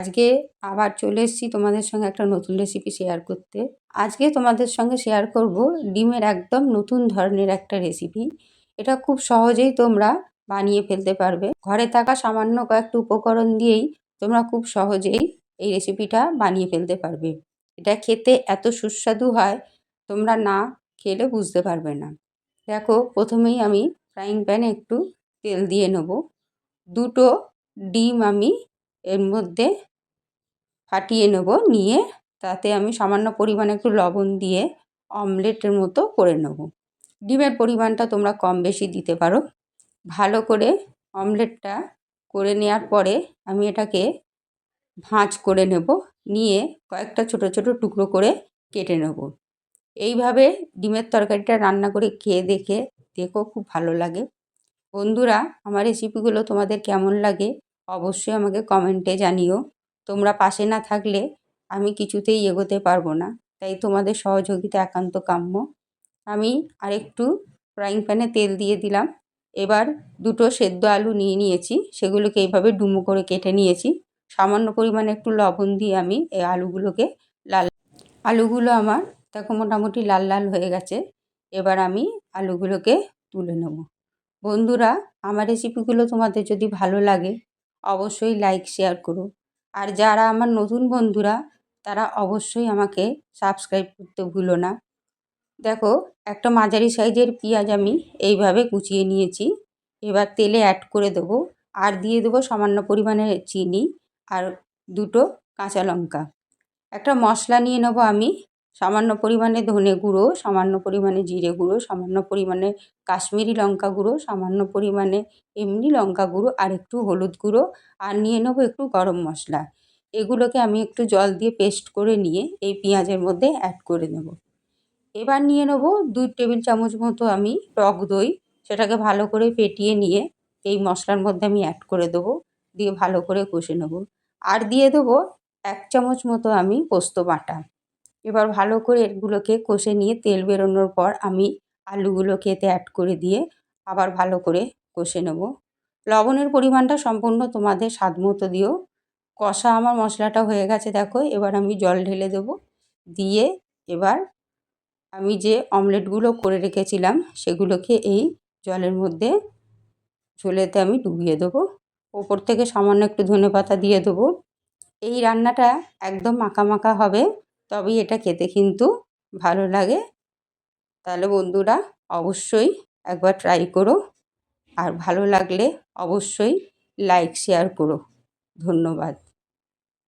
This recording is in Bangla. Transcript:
আজকে আবার চলে এসেছি তোমাদের সঙ্গে একটা নতুন রেসিপি শেয়ার করতে। আজকে তোমাদের সঙ্গে শেয়ার করব ডিমের একদম নতুন ধরনের একটা রেসিপি। এটা খুব সহজেই তোমরা বানিয়ে ফেলতে পারবে। ঘরে থাকা সামান্য কয়েকটা উপকরণ দিয়েই তোমরা খুব সহজেই এই রেসিপিটা বানিয়ে ফেলতে পারবে। এটা খেতে এত সুস্বাদু হয়, তোমরা না খেলে বুঝতে পারবে না। দেখো, প্রথমেই আমি ফ্রাইং প্যানে একটু তেল দিয়ে নেব। দুটো ডিম আমি এর মধ্যে ফাটিয়ে নেব, নিয়ে তাতে আমি সামান্য পরিমাণে একটু লবণ দিয়ে অমলেটের মতো করে নেব। ডিমের পরিমাণটা তোমরা কম বেশি দিতে পারো। ভালো করে অমলেটটা করে নেওয়ার পরে আমি এটাকে ভাঁজ করে নেব, নিয়ে কয়েকটা ছোট ছোট টুকরো করে কেটে নেব। এইভাবে ডিমের তরকারিটা রান্না করে খেয়ে দেখো, খুব ভালো লাগে। বন্ধুরা, আমার রেসিপিগুলো তোমাদের কেমন লাগে অবশ্যই আমাকে কমেন্টে জানিও। তোমরা পাশে না থাকলে আমি কিছুতেই এগোতে পারবো না, তাই তোমাদের সহযোগিতা একান্ত কাম্য। আমি আরেকটু ফ্রাইং প্যানে তেল দিয়ে দিলাম। এবার দুটো সেদ্ধ আলু নিয়ে নিয়েছি, সেগুলোকে এইভাবে ডুমো করে কেটে নিয়েছি। সামান্য পরিমাণে একটু লবণ দিয়ে আমি এই আলুগুলোকে আলুগুলো আমার দেখো মোটামুটি লাল লাল হয়ে গেছে। এবার আমি আলুগুলোকে তুলে নেব। বন্ধুরা, আমার রেসিপিগুলো তোমাদের যদি ভালো লাগে অবশ্যই লাইক শেয়ার করো। আর যারা আমার নতুন বন্ধুরা তারা অবশ্যই আমাকে সাবস্ক্রাইব করতে ভুলো না। দেখো, একটা মাঝারি সাইজের পেঁয়াজ আমি এইভাবে কুচিয়ে নিয়েছি। এবার তেলে অ্যাড করে দেবো, আর দিয়ে দেবো সামান্য পরিমাণে চিনি আর দুটো কাঁচা লঙ্কা। একটা মশলা নিয়ে নেব আমি, সামান্য পরিমাণে ধনে গুঁড়ো, সামান্য পরিমাণে জিরে গুঁড়ো, সামান্য পরিমাণে কাশ্মীরি লঙ্কা গুঁড়ো, সামান্য পরিমাণে এমনি লঙ্কা গুঁড়ো, আর একটু হলুদ গুঁড়ো, আর নিয়ে নেব একটু গরম মশলা। এগুলোকে আমি একটু জল দিয়ে পেস্ট করে নিয়ে এই পেঁয়াজের মধ্যে অ্যাড করে নেব। এবার নিয়ে নেব 2 টেবিল চামচ মতো আমি টক দই, সেটাকে ভালো করে ফেটিয়ে নিয়ে এই মশলার মধ্যে আমি অ্যাড করে দেবো, দিয়ে ভালো করে কষে নেব। আর দিয়ে দেবো 1 চামচ মতো আমি পোস্ত বাটা। এবার ভালো করে এগুলোকে কষে নিয়ে তেল বেরোনোর পর আমি আলুগুলোকে এতে অ্যাড করে দিয়ে আবার ভালো করে কষে নেব। লবণের পরিমাণটা সম্পূর্ণ তোমাদের স্বাদ মতো দিও। কষা আমার মশলাটা হয়ে গেছে দেখো, এবার আমি জল ঢেলে দেবো। দিয়ে এবার আমি যে অমলেটগুলো করে রেখেছিলাম সেগুলোকে এই জলের মধ্যে ঝোলেতে আমি ডুবিয়ে দেবো। ওপর থেকে সামান্য একটু ধনেপাতা দিয়ে দেবো। এই রান্নাটা একদম মাখা মাখা হবে, তবেই এটা খেতে কিন্তু ভালো লাগে। তাহলে বন্ধুরা অবশ্যই একবার ট্রাই করো, আর ভালো লাগলে অবশ্যই লাইক শেয়ার করো। ধন্যবাদ।